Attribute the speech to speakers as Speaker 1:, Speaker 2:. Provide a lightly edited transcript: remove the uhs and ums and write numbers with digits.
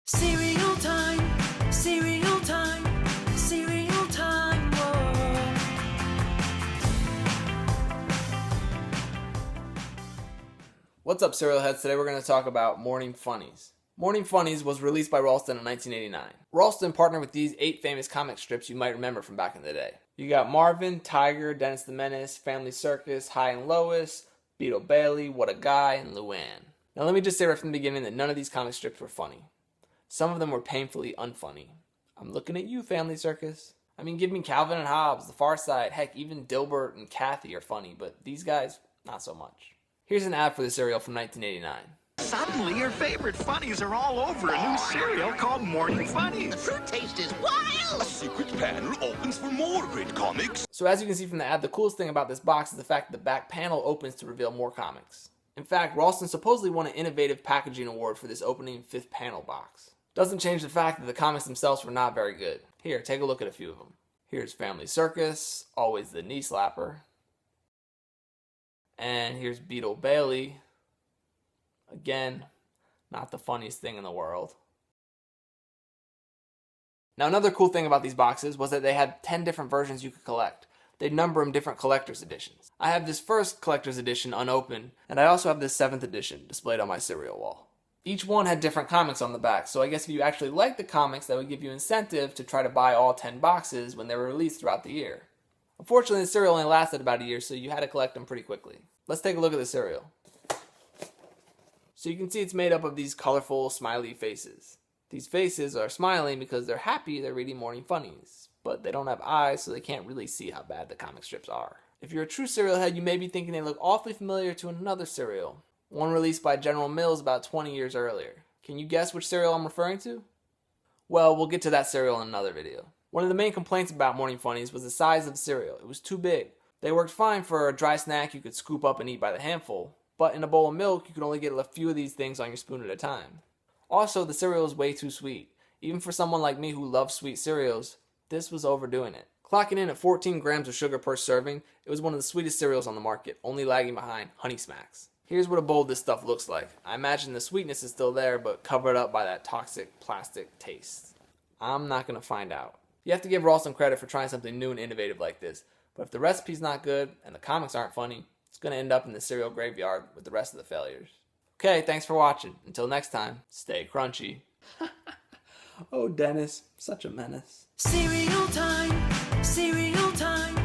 Speaker 1: Cereal time, cereal time, cereal time, whoa.
Speaker 2: What's up, cereal heads? Today we're going to talk about Morning Funnies. Morning Funnies was released by Ralston in 1989. Ralston partnered with these 8 famous comic strips you might remember from back in the day. You got Marvin, Tiger, Dennis the Menace, Family Circus, Hi and Lois, Beetle Bailey, What a Guy, and Luann. Now let me just say right from the beginning that none of these comic strips were funny. Some of them were painfully unfunny. I'm looking at you, Family Circus. I mean, give me Calvin and Hobbes, The Far Side, heck, even Dilbert and Kathy are funny, but these guys, not so much. Here's an ad for the cereal from 1989.
Speaker 3: Suddenly, your favorite funnies are all over a new cereal called Morning Funnies.
Speaker 4: The fruit taste is wild!
Speaker 5: A secret panel opens for more great comics.
Speaker 2: So as you can see from the ad, the coolest thing about this box is the fact that the back panel opens to reveal more comics. In fact, Ralston supposedly won an Innovative Packaging Award for this opening 5th panel box. Doesn't change the fact that the comics themselves were not very good. Here, take a look at a few of them. Here's Family Circus, always the knee slapper. And here's Beetle Bailey. Again, not the funniest thing in the world. Now another cool thing about these boxes was that they had 10 different versions you could collect. They'd number them different collector's editions. I have this first collector's edition unopened, and I also have this 7th edition displayed on my cereal wall. Each one had different comics on the back, so I guess if you actually liked the comics, that would give you incentive to try to buy all 10 boxes when they were released throughout the year. Unfortunately, the cereal only lasted about a year, so you had to collect them pretty quickly. Let's take a look at the cereal. So you can see it's made up of these colorful, smiley faces. These faces are smiling because they're happy they're reading Morning Funnies, but they don't have eyes, so they can't really see how bad the comic strips are. If you're a true cereal head, you may be thinking they look awfully familiar to another cereal, one released by General Mills about 20 years earlier. Can you guess which cereal I'm referring to? Well, we'll get to that cereal in another video. One of the main complaints about Morning Funnies was the size of the cereal. It was too big. They worked fine for a dry snack you could scoop up and eat by the handful, but in a bowl of milk, you could only get a few of these things on your spoon at a time. Also, the cereal is way too sweet. Even for someone like me who loves sweet cereals, this was overdoing it. Clocking in at 14 grams of sugar per serving, it was one of the sweetest cereals on the market, only lagging behind Honey Smacks. Here's what a bowl of this stuff looks like. I imagine the sweetness is still there, but covered up by that toxic plastic taste. I'm not gonna find out. You have to give Ralston credit for trying something new and innovative like this, but if the recipe's not good and the comics aren't funny, it's gonna end up in the cereal graveyard with the rest of the failures. Okay, thanks for watching. Until next time, stay crunchy. Oh, Dennis, such a menace.
Speaker 1: Cereal time, cereal time.